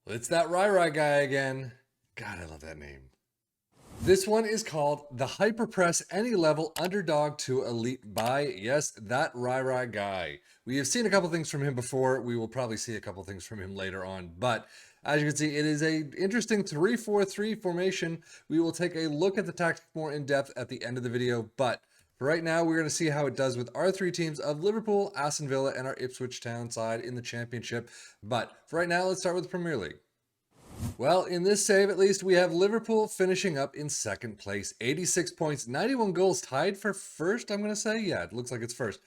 It's that Guy again. God, I love that name. This one is called the Hyperpress Any Level Underdog to Elite by, yes, Guy. We have seen a couple things from him before. We will probably see a couple things from him later on. But as you can see, it is a interesting 3-4-3 formation. We will take a look at the tactics more in depth at the end of the video. But for right now, we're going to see how it does with our three teams of Liverpool, Aston Villa, and our Ipswich Town side in the championship. But for right now, let's start with the Premier League. Well, in this save, at least, we have Liverpool finishing up in second place. 86 points, 91 goals, tied for first, I'm going to say. Yeah, it looks like it's first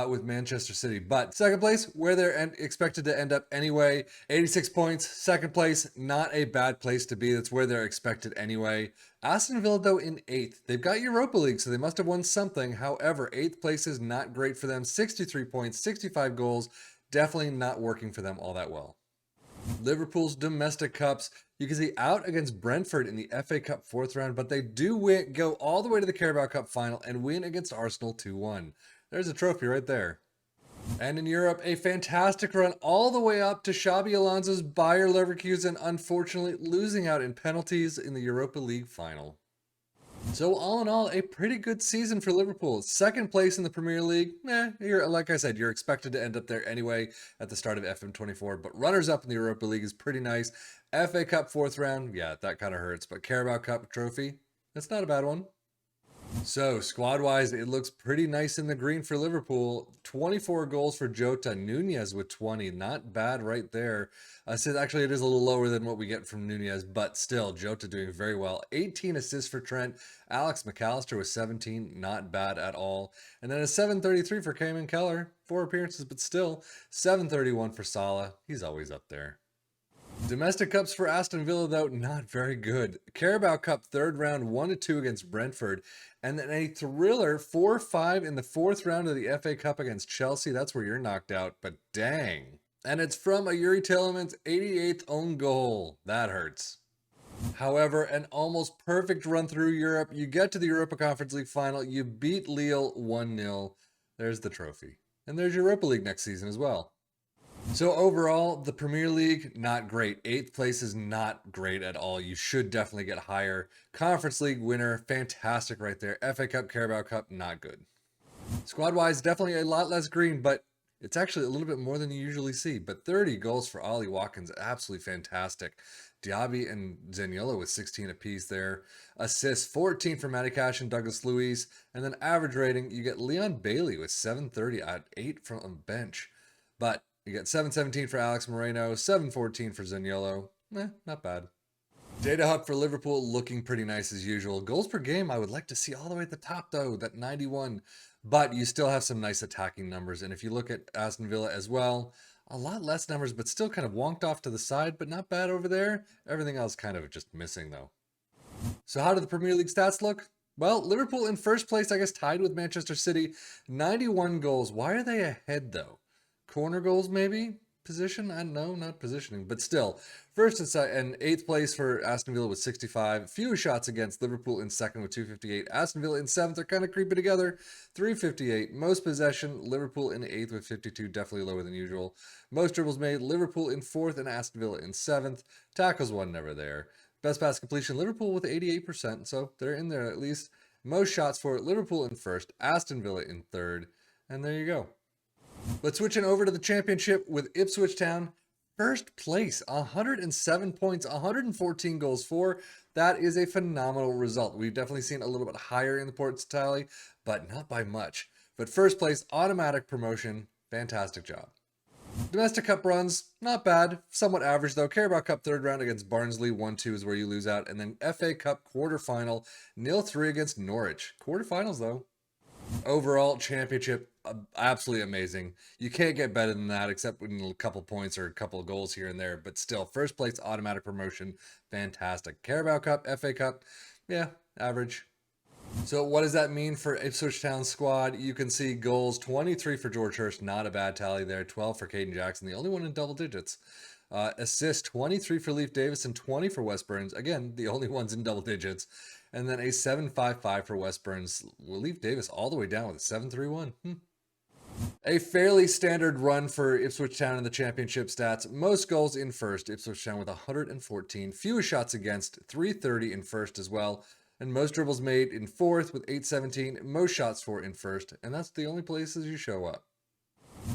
with Manchester City. But second place, where they're expected to end up anyway. 86 points, second place, not a bad place to be. That's where they're expected anyway. Aston Villa, though, in 8th. They've got Europa League, so they must have won something. However, 8th place is not great for them. 63 points, 65 goals. Definitely not working for them all that well. Liverpool's domestic cups, you can see out against Brentford in the FA Cup fourth round, but they do go all the way to the Carabao Cup final and win against Arsenal 2-1. There's a trophy right there. And in Europe, a fantastic run all the way up to Xabi Alonso's Bayer Leverkusen, unfortunately losing out in penalties in the Europa League final. So all in all, a pretty good season for Liverpool. Second place in the Premier League. Like I said, you're expected to end up there anyway at the start of FM24. But runners up in the Europa League is pretty nice. FA Cup fourth round, yeah, that kind of hurts. But Carabao Cup trophy, that's not a bad one. So, squad-wise, it looks pretty nice in the green for Liverpool. 24 goals for Jota. Nunez with 20. Not bad right there. Actually, it is a little lower than what we get from Nunez, but still, Jota doing very well. 18 assists for Trent. Alex McAllister with 17. Not bad at all. And then a 733 for Cayman Keller. 4 appearances, but still. 731 for Salah. He's always up there. Domestic cups for Aston Villa, though, not very good. Carabao Cup third round, 1-2 against Brentford. And then a thriller 4-5 in the fourth round of the FA Cup against Chelsea. That's where you're knocked out, but dang. And it's from a Yuri Tielemans' 88th own goal. That hurts. However, an almost perfect run through Europe. You get to the Europa Conference League final. You beat Lille 1-0. There's the trophy. And there's Europa League next season as well. So overall, the Premier League, not great. 8th place is not great at all. You should definitely get higher. Conference League winner, fantastic right there. FA Cup, Carabao Cup, not good. Squad-wise, definitely a lot less green, but it's actually a little bit more than you usually see. But 30 goals for Ollie Watkins, absolutely fantastic. Diaby and Zaniolo with 16 apiece there. Assists, 14 for Matty Cash and Douglas Luiz. And then average rating, you get Leon Bailey with 730 at 8 from a bench. But you get 717 for Alex Moreno, 714 for Zaniolo. Not bad. Data Hub for Liverpool looking pretty nice as usual. Goals per game, I would like to see all the way at the top though, that 91. But you still have some nice attacking numbers. And if you look at Aston Villa as well, a lot less numbers, but still kind of wonked off to the side, but not bad over there. Everything else kind of just missing though. So how do the Premier League stats look? Well, Liverpool in first place, I guess, tied with Manchester City. 91 goals. Why are they ahead though? Corner goals, maybe? Position? I don't know, not positioning, but still. First and 8th place for Aston Villa with 65. Few shots against. Liverpool in second with 258. Aston Villa in 7th. They're kind of creeping together. 358. Most possession. Liverpool in 8th with 52. Definitely lower than usual. Most dribbles made. Liverpool in 4th and Aston Villa in 7th. Tackles won, never there. Best pass completion. Liverpool with 88%, so they're in there at least. Most shots for Liverpool in 1st. Aston Villa in 3rd. And there you go. But switching over to the championship with Ipswich Town, first place, 107 points, 114 goals for. That is a phenomenal result. We've definitely seen a little bit higher in the points tally, but not by much. But first place, automatic promotion, fantastic job. Domestic Cup runs, not bad, somewhat average though. Carabao Cup third round against Barnsley, 1-2 is where you lose out. And then FA Cup quarterfinal, 0-3 against Norwich. Quarterfinals though. Overall championship, absolutely amazing. You can't get better than that except with a couple points or a couple of goals here and there, but still, first place automatic promotion, fantastic. Carabao Cup, FA Cup, yeah, average. So what does that mean for Ipswich Town squad? You can see goals, 23 for George Hurst, not a bad tally there, 12 for Caden Jackson, the only one in double digits. Assist, 23 for Leif Davis and 20 for Wes Burns. Again, the only ones in double digits. And then a 7.55 for Wes Burns. Leif Davis all the way down with a 7.31. A fairly standard run for Ipswich Town in the championship stats. Most goals in first, Ipswich Town with 114. Fewest shots against, 330 in first as well. And most dribbles made in fourth with 817. Most shots for in first. And that's the only places you show up.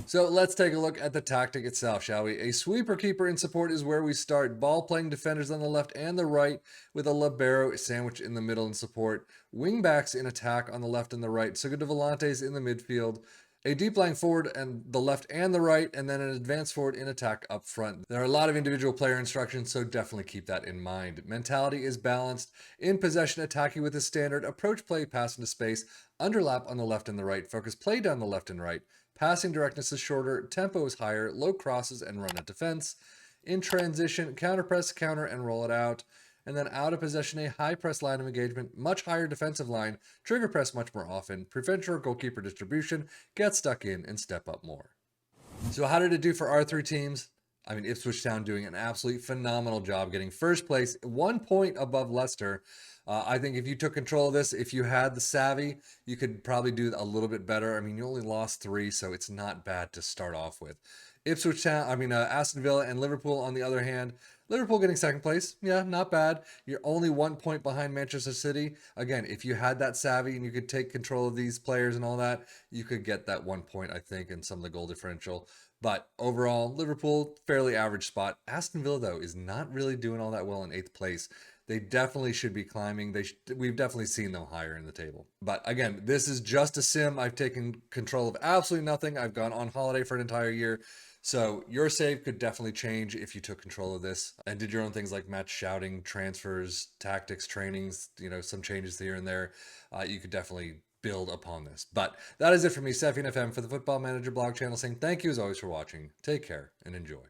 So let's take a look at the tactic itself, shall we? A sweeper keeper in support is where we start. Ball playing defenders on the left and the right with a libero sandwich in the middle in support. Wing backs in attack on the left and the right. Segundo volantes in the midfield. A deep lying forward and the left and the right, and then an advanced forward in attack up front. There are a lot of individual player instructions, so definitely keep that in mind. Mentality is balanced. In possession, attacking with a standard. Approach play, pass into space. Underlap on the left and the right. Focus play down the left and right. Passing directness is shorter, tempo is higher, low crosses and run at defense. In transition, counter press, counter, and roll it out. And then out of possession, a high press line of engagement, much higher defensive line, trigger press much more often, prevent your goalkeeper distribution, get stuck in, and step up more. So how did it do for our three teams? I mean, Ipswich Town doing an absolutely phenomenal job getting first place, 1 point above Leicester. I think if you took control of this, if you had the savvy, you could probably do a little bit better. I mean, you only lost 3, so it's not bad to start off with. Ipswich Town, Aston Villa and Liverpool, on the other hand, Liverpool getting second place. Yeah, not bad. You're only 1 point behind Manchester City. Again, if you had that savvy and you could take control of these players and all that, you could get that 1 point, I think, and some of the goal differential. But overall, Liverpool, fairly average spot. Aston Villa, though, is not really doing all that well in 8th place. They definitely should be climbing. We've definitely seen them higher in the table. But again, this is just a sim. I've taken control of absolutely nothing. I've gone on holiday for an entire year. So your save could definitely change if you took control of this and did your own things like match shouting, transfers, tactics, trainings, some changes here and there. You could definitely build upon this. But that is it for me, Sefian FM, for the Football Manager blog channel, saying thank you as always for watching. Take care and enjoy.